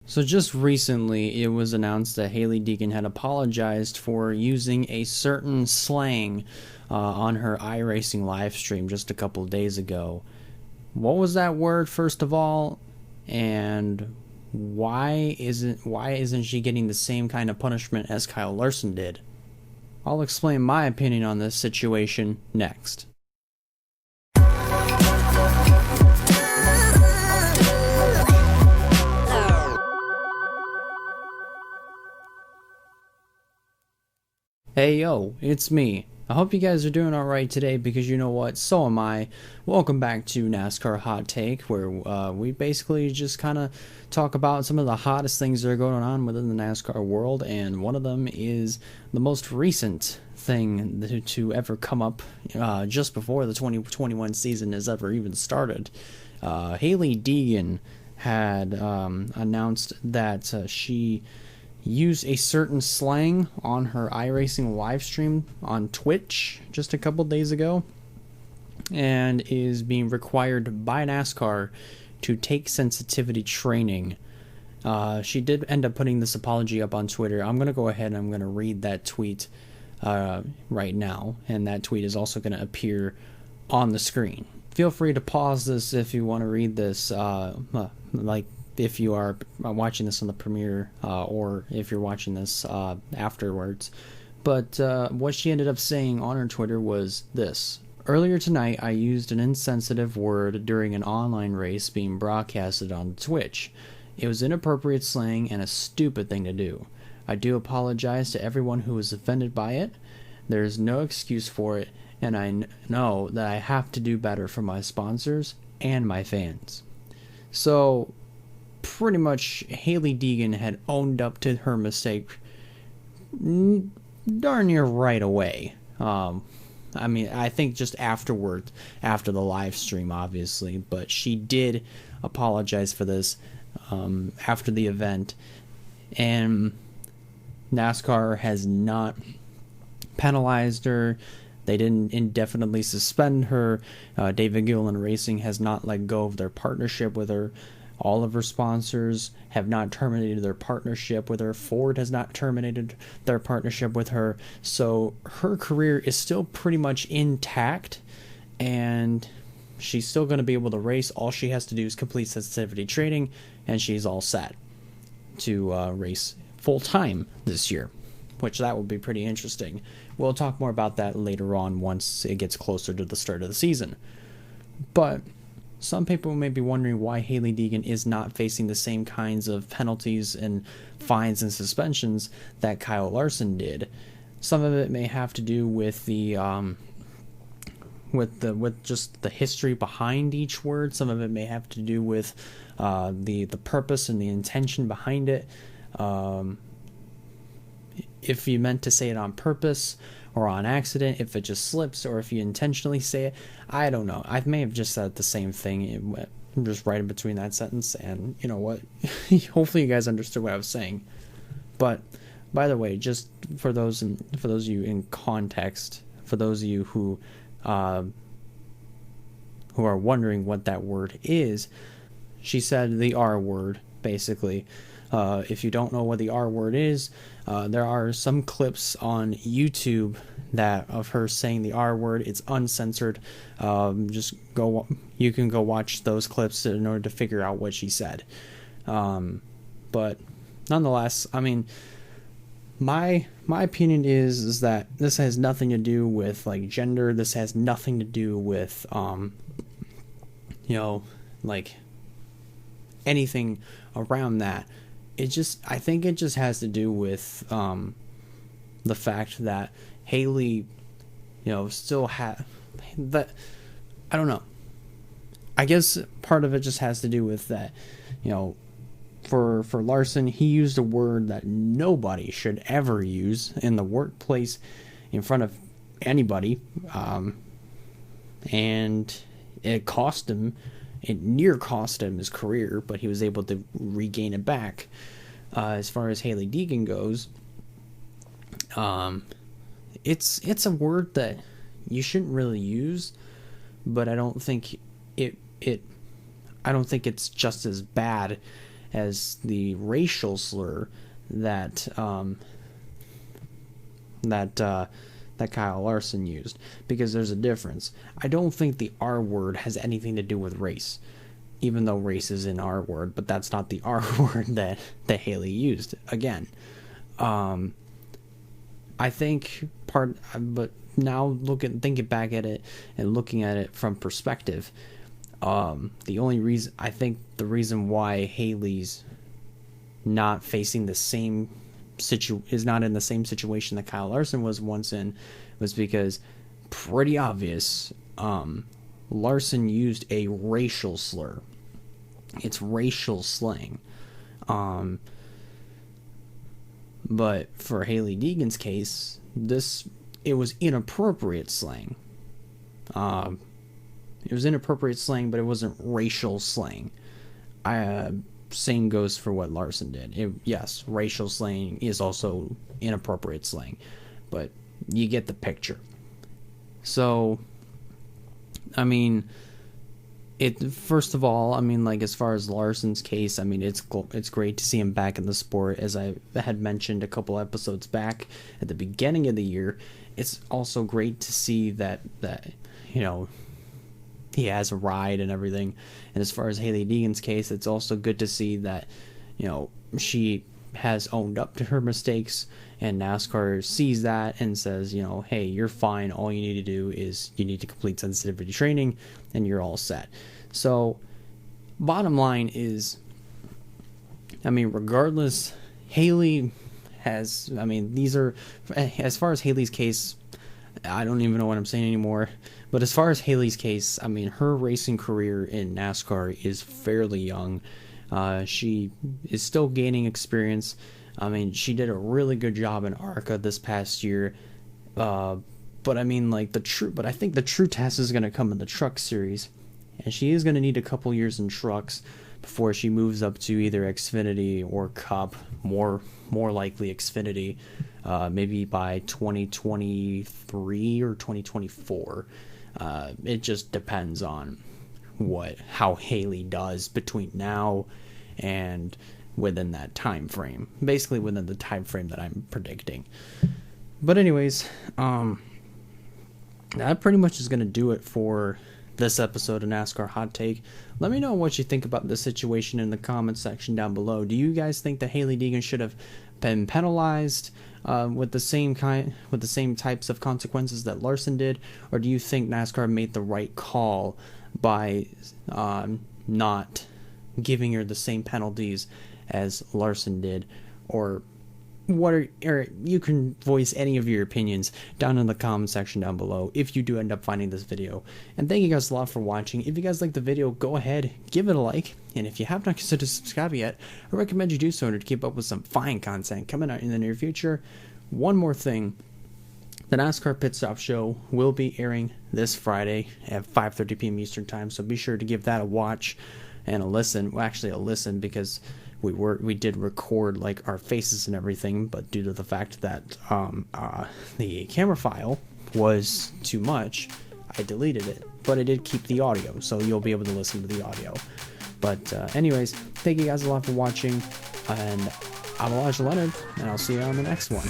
So just recently, it was announced that Hailie Deegan had apologized for using a certain slang on her iRacing live stream just a couple of days ago. What was that word, first of all? And why isn't she getting the same kind of punishment as Kyle Larson did? I'll explain my opinion on this situation next. Hey yo, it's me. I hope you guys are doing alright today because you know what, so am I. Welcome back to NASCAR Hot Take, where we basically just kind of talk about some of the hottest things that are going on within the NASCAR world, and one of them is the most recent thing to ever come up just before the 2021 season has ever even started. Hailie Deegan had announced that she used a certain slang on her iRacing live stream on Twitch just a couple days ago, and is being required by NASCAR to take sensitivity training. She did end up putting this apology up on Twitter. I'm going to go ahead and I'm going to read that tweet right now, and that tweet is also going to appear on the screen. Feel free to pause this if you want to read this, if you are watching this on the premiere or if you're watching this afterwards. But what she ended up saying on her Twitter was this: "Earlier tonight, I used an insensitive word during an online race being broadcasted on Twitch. It was inappropriate slang and a stupid thing to do. I do apologize to everyone who was offended by it. There is no excuse for it, and I know that I have to do better for my sponsors and my fans." So pretty much Hailie Deegan had owned up to her mistake darn near right away. I think just afterward, after the live stream, obviously, but she did apologize for this after the event, and NASCAR has not penalized her. They didn't indefinitely suspend her. David Gillen Racing has not let go of their partnership with her. All of her sponsors have not terminated their partnership with her. Ford has not terminated their partnership with her. So her career is still pretty much intact, and she's still going to be able to race. All she has to do is complete sensitivity training, and she's all set to race full-time this year, which that will be pretty interesting. We'll talk more about that later on once it gets closer to the start of the season. But some people may be wondering why Hailie Deegan is not facing the same kinds of penalties and fines and suspensions that Kyle Larson did. Some of it may have to do with with just the history behind each word. Some of it may have to do with the purpose and the intention behind it. If you meant to say it on purpose or on accident, if it just slips, or if you intentionally say it, I don't know. I may have just said the same thing, just right in between that sentence, and you know what? Hopefully you guys understood what I was saying. But by the way, just for those of you in context, for those of you who are wondering what that word is, she said the R word, basically. If you don't know what the R word is, there are some clips on YouTube of her saying the R word. It's uncensored. You can go watch those clips in order to figure out what she said. But nonetheless, I mean, my opinion is that this has nothing to do with like gender. This has nothing to do with like anything around that. I think it just has to do with the fact that Hailie, still had that. I don't know. I guess part of it just has to do with that, for Larson, he used a word that nobody should ever use in the workplace in front of anybody, and it cost him. It near cost him his career, but he was able to regain it back. As far as Hailie Deegan goes, it's a word that you shouldn't really use, but I don't think it's just as bad as the racial slur that that Kyle Larson used, because there's a difference. I don't think the R word has anything to do with race, even though race is an R word, but that's not the R word that Hailie used. Again, I think but now thinking back at it and looking at it from perspective, the only reason, I think the reason why Hailie's not facing the same is not in the same situation that Kyle Larson was once in, was because, pretty obvious, Larson used a racial slur. It's racial slang. But for Hailie Deegan's case, it was inappropriate slang. It was inappropriate slang, but it wasn't racial slang. Same goes for what Larson did. Yes, racial slang is also inappropriate slang, but you get the picture. So, I mean, first of all, I mean, like, as far as Larson's case, I mean, it's great to see him back in the sport. As I had mentioned a couple episodes back at the beginning of the year, it's also great to see that you know, he has a ride and everything. And as far as Hailie Deegan's case, it's also good to see that, you know, she has owned up to her mistakes, and NASCAR sees that and says, you know, hey, you're fine. All you need to do is you need to complete sensitivity training and you're all set. So bottom line is, I mean, regardless, Hailie has, I mean, these are, as far as Hailie's case, I don't even know what I'm saying anymore. But as far as Hailie's case, I mean, her racing career in NASCAR is fairly young. She is still gaining experience. I mean, she did a really good job in ARCA this past year. But I mean, like, but I think the true test is going to come in the truck series. And she is going to need a couple years in trucks before she moves up to either Xfinity or Cup, more likely Xfinity, maybe by 2023 or 2024. It just depends on how Hailie does between now and within that time frame. Basically within the time frame that I'm predicting. But anyways, that pretty much is going to do it for this episode of NASCAR Hot Take. Let me know what you think about this situation in the comments section down below. Do you guys think that Hailie Deegan should have been penalized with the same types of consequences that Larson did, or do you think NASCAR made the right call by not giving her the same penalties as Larson did? Or you can voice any of your opinions down in the comment section down below if you do end up finding this video. And thank you guys a lot for watching. If you guys like the video, go ahead, give it a like, and if you have not considered subscribing yet, I recommend you do so in order to keep up with some fine content coming out in the near future. One more thing, the NASCAR Pit Stop Show will be airing this Friday at 5:30 p.m. Eastern Time, so be sure to give that a watch and a listen. Well, actually a listen, because we did record like our faces and everything, but due to the fact that the camera file was too much, I deleted it, but I did keep the audio, so you'll be able to listen to the audio. But anyways, thank you guys a lot for watching, and I'm Elijah Leonard, and I'll see you on the next one.